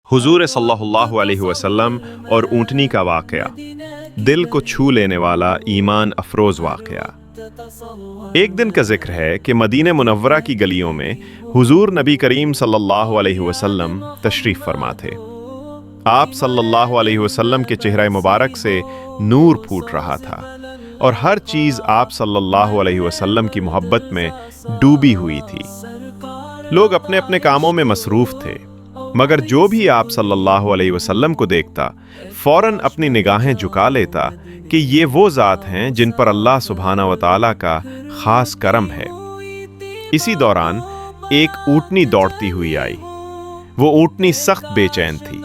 हुजूर सल्लल्लाहु अलैहि वसल्लम और ऊँटनी का वाकया, दिल को छू लेने वाला ईमान अफरोज वाकया। एक दिन का जिक्र है कि मदीने मुनव्वरा की गलियों में हुजूर नबी करीम सल्लल्लाहु अलैहि वसल्लम तशरीफ फरमा थे। आप सल्लल्लाहु अलैहि वसल्लम के चेहरे मुबारक से नूर फूट रहा था और हर चीज आप सल्लल्लाहु अलैहि वसल्लम की मोहब्बत में डूबी हुई थी। लोग अपने अपने कामों में मसरूफ थे, मगर जो भी आप सल्लल्लाहु अलैहि वसल्लम को देखता फौरन अपनी निगाहें झुका लेता कि ये वो ज़ात हैं जिन पर अल्लाह सुब्हाना व तआला का खास करम है। इसी दौरान एक ऊँटनी दौड़ती हुई आई। वो ऊँटनी सख्त बेचैन थी,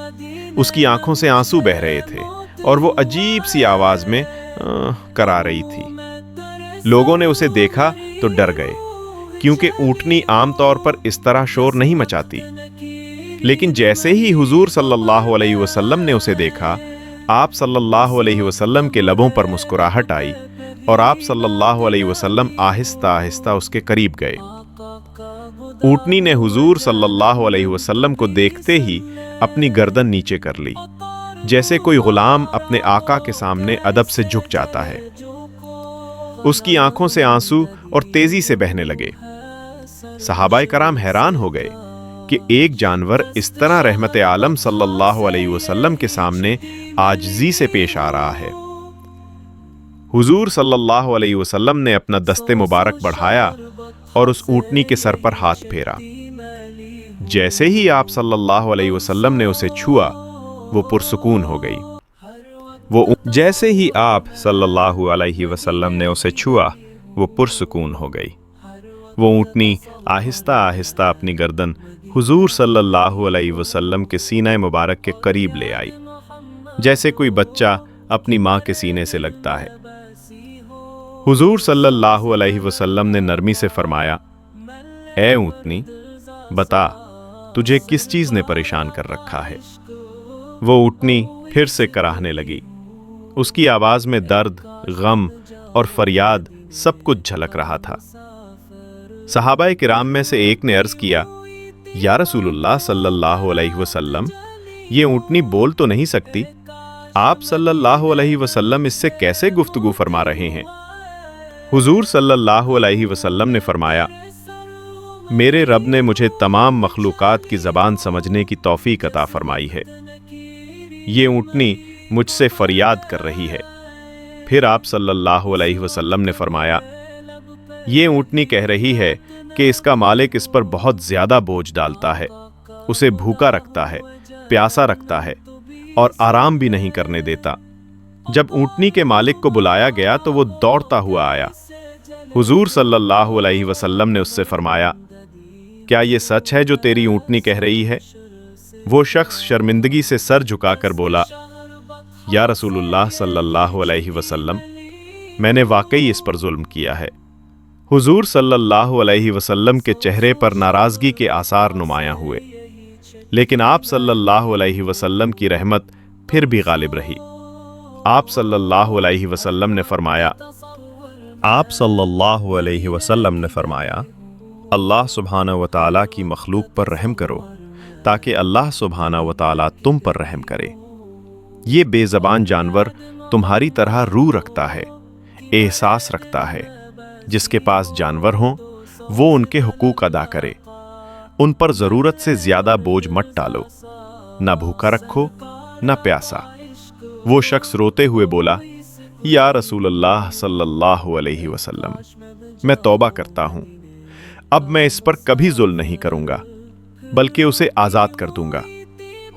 उसकी आंखों से आंसू बह रहे थे और वो अजीब सी आवाज में करा रही थी। लोगों ने उसे देखा तो डर गए, क्योंकि ऊँटनी आमतौर पर इस तरह शोर नहीं मचाती। लेकिन जैसे ही हुजूर सल्लल्लाहु अलैहि वसल्लम ने उसे देखा, आप सल्लल्लाहु अलैहि वसल्लम के लबों पर मुस्कुराहट आई और आप सल्लल्लाहु अलैहि वसल्लम आहिस्ता आहिस्ता उसके करीब गए। ऊँटनी ने हुजूर सल्लल्लाहु अलैहि वसल्लम को देखते ही अपनी गर्दन नीचे कर ली, जैसे कोई गुलाम अपने आका के सामने अदब से झुक जाता है। उसकी आंखों से आंसू और तेजी से बहने लगे। सहाबाए कराम हैरान हो गए कि एक जानवर इस तरह रहमत आलम सल्लल्लाहु अलैहि वसल्लम के सामने आजिज़ी से पेश आ रहा है। हुजूर सल्लल्लाहु अलैहि वसल्लम ने अपना दस्ते मुबारक बढ़ाया और उस ऊँटनी के सर पर हाथ फेरा। जैसे ही आप सल्लल्लाहु अलैहि वसल्लम ने उसे छुआ, वो पुरसुकून हो गई। जैसे ही आप सल्लल्लाहु अलैहि वसल्लम ने उसे छुआ, वो पुरसुकून हो गई। वो ऊँटनी आहिस्ता आहिस्ता अपनी गर्दन हुजूर सल्लल्लाहु अलैहि वसल्लम के सीने मुबारक के करीब ले आई, जैसे कोई बच्चा अपनी माँ के सीने से लगता है। हुजूर सल्लल्लाहु अलैहि वसल्लम ने नरमी से फरमाया, ए ऊँटनी, बता तुझे किस चीज ने परेशान कर रखा है। वो ऊँटनी फिर से कराहने लगी। उसकी आवाज में दर्द, गम और फरियाद सब कुछ झलक रहा था। सहाबाए किराम में से एक ने अर्ज किया, या रसूलुल्लाह सल्लल्लाहु अलैहि वसल्लम, ये ऊँटनी बोल तो नहीं सकती, आप सल्लल्लाहु अलैहि वसल्लम इससे कैसे गुफ्तगू फरमा रहे हैं। हुजूर सल्लल्लाहु अलैहि वसल्लम ने फरमाया, मेरे रब ने मुझे तमाम मखलूकात की ज़बान समझने की तौफीक अता फरमाई है। ये ऊँटनी मुझसे फरियाद कर रही है। फिर आप सल्लल्लाहु अलैहि वसल्लम ने फरमाया, ये ऊँटनी कह रही है कि इसका मालिक इस पर बहुत ज्यादा बोझ डालता है, उसे भूखा रखता है, प्यासा रखता है और आराम भी नहीं करने देता। जब ऊँटनी के मालिक को बुलाया गया तो वो दौड़ता हुआ आया। हुजूर सल्लल्लाहु अलैहि वसल्लम ने उससे फरमाया, क्या ये सच है जो तेरी ऊँटनी कह रही है। वो शख्स शर्मिंदगी से सर झुकाकर बोला, या रसूलुल्लाह सल्लल्लाहु अलैहि वसल्लम, मैंने वाकई इस पर जुल्म किया है। हुजूर सल्लल्लाहु अलैहि वसल्लम के चेहरे पर नाराजगी के आसार नुमायां हुए, लेकिन आप सल्लल्लाहु अलैहि वसल्लम की रहमत फिर भी गालिब रही। आप सल्लल्लाहु अलैहि वसल्लम ने फरमाया, अल्लाह सुब्हाना व तआला की मखलूक पर रहम करो ताकि अल्लाह सुब्हाना व तआला तुम पर रहम करे। ये बेज़बान जानवर तुम्हारी तरह रूह रखता है, एहसास रखता है। जिसके पास जानवर हों वो उनके हुकूक अदा करे। उन पर जरूरत से ज्यादा बोझ मत डालो, ना भूखा रखो ना प्यासा। वो शख्स रोते हुए बोला, या रसूलल्लाह सल्लल्लाहु अलैहि वसल्लम, मैं तौबा करता हूं, अब मैं इस पर कभी जुल्म नहीं करूंगा, बल्कि उसे आजाद कर दूंगा।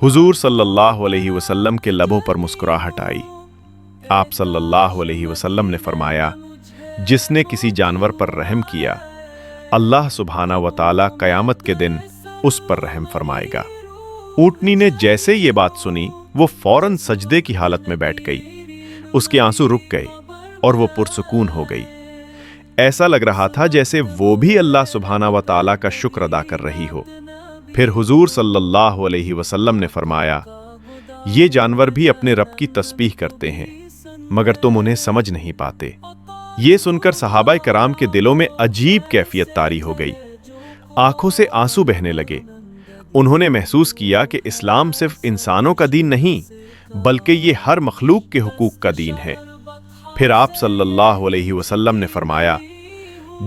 हुजूर सल्लल्लाहु अलैहि वसल्लम के लबों पर मुस्कुराहट आई। आप सल्लल्लाहु अलैहि वसल्लम ने फरमाया, जिसने किसी जानवर पर रहम किया, अल्लाह सुब्हाना व तआला कयामत के दिन उस पर रहम फरमाएगा। ऊँटनी ने जैसे ये बात सुनी, वो फौरन सजदे की हालत में बैठ गई। उसके आंसू रुक गए और वो पुरसुकून हो गई। ऐसा लग रहा था जैसे वो भी अल्लाह सुब्हाना व तआला का शुक्र अदा कर रही हो। फिर हुजूर सल्लल्लाहु अलैहि वसल्लम ने फरमाया, ये जानवर भी अपने रब की तस्बीह करते हैं, मगर तुम उन्हें समझ नहीं पाते। ये सुनकर सहाबाए कराम के दिलों में अजीब कैफियत तारी हो गई। आंखों से आंसू बहने लगे। انہوں نے محسوس کیا کہ اسلام صرف انسانوں کا دین نہیں بلکہ یہ ہر مخلوق کے حقوق کا دین ہے۔ پھر آپ صلی اللہ علیہ وسلم نے فرمایا،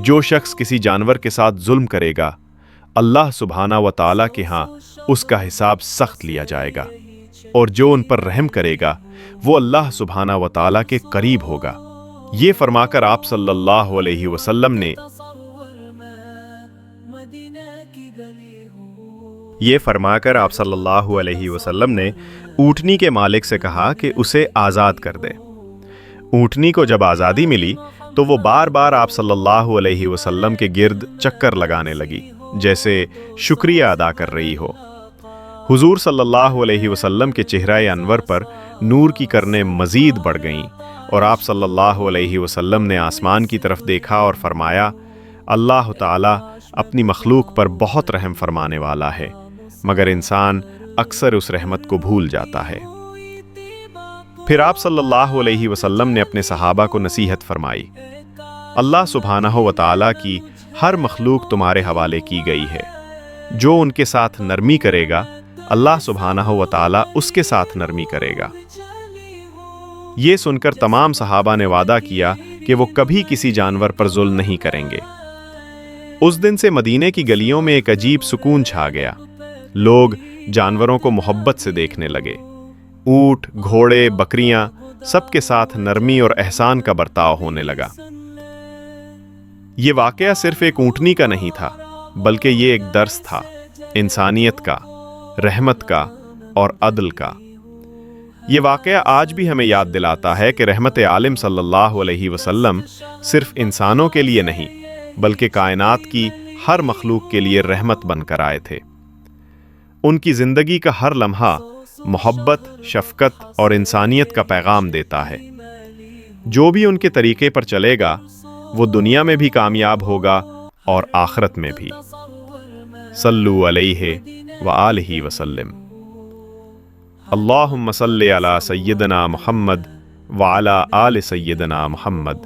جو شخص کسی جانور کے ساتھ ظلم کرے گا اللہ سبحانہ و تعالیٰ کے ہاں اس کا حساب سخت لیا جائے گا، اور جو ان پر رحم کرے گا وہ اللہ سبحانہ و تعالیٰ کے قریب ہوگا۔ یہ فرما کر آپ صلی اللہ علیہ وسلم نے اونٹنی کے مالک سے کہا کہ اسے آزاد کر دے۔ اونٹنی کو جب آزادی ملی تو وہ بار بار آپ صلی اللہ علیہ وسلم کے گرد چکر لگانے لگی، جیسے شکریہ ادا کر رہی ہو۔ حضور صلی اللہ علیہ وسلم کے چہرہ انور پر نور کی کرنیں مزید بڑھ گئیں، اور آپ صلی اللہ علیہ وسلم نے آسمان کی طرف دیکھا اور فرمایا، اللہ تعالیٰ اپنی مخلوق پر بہت رحم فرمانے والا ہے، مگر انسان اکثر اس رحمت کو بھول جاتا ہے۔ پھر آپ صلی اللہ علیہ وسلم نے اپنے صحابہ کو نصیحت فرمائی، اللہ سبحانہ و تعالیٰ کی ہر مخلوق تمہارے حوالے کی گئی ہے، جو ان کے ساتھ نرمی کرے گا اللہ سبحانہ و تعالیٰ اس کے ساتھ نرمی کرے گا۔ یہ سن کر تمام صحابہ نے وعدہ کیا کہ وہ کبھی کسی جانور پر ظلم نہیں کریں گے۔ اس دن سے مدینے کی گلیوں میں ایک عجیب سکون چھا گیا۔ لوگ جانوروں کو محبت سے دیکھنے لگے۔ اونٹ، گھوڑے، بکریاں، سب کے ساتھ نرمی اور احسان کا برتاؤ ہونے لگا۔ یہ واقعہ صرف ایک اونٹنی کا نہیں تھا، بلکہ یہ ایک درس تھا، انسانیت کا، رحمت کا اور عدل کا۔ یہ واقعہ آج بھی ہمیں یاد دلاتا ہے کہ رحمت عالم صلی اللہ علیہ وسلم صرف انسانوں کے لیے نہیں بلکہ کائنات کی ہر مخلوق کے لیے رحمت بن کر آئے تھے۔ ان کی زندگی کا ہر لمحہ محبت، شفقت اور انسانیت کا پیغام دیتا ہے۔ جو بھی ان کے طریقے پر چلے گا وہ دنیا میں بھی کامیاب ہوگا اور آخرت میں بھی۔ صلو علیہ وآلہ وسلم۔ اللہم صلی علی سیدنا محمد وعلی آل سیدنا محمد۔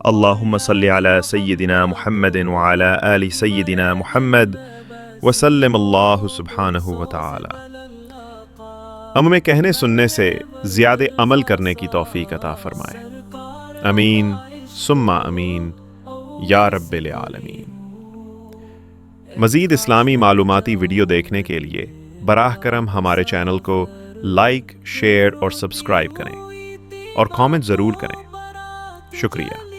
اللہم صلی علی سیدنا محمد وعلی آل سیدنا محمد وسلم اللہ سبحانہ وتعالی۔ ہمیں کہنے سننے سے زیادہ عمل کرنے کی توفیق عطا فرمائے۔ امین ثم امین یا رب العالمین۔ مزید اسلامی معلوماتی ویڈیو دیکھنے کے لیے براہ کرم ہمارے چینل کو لائک، شیئر اور سبسکرائب کریں، اور کامنٹ ضرور کریں۔ شکریہ۔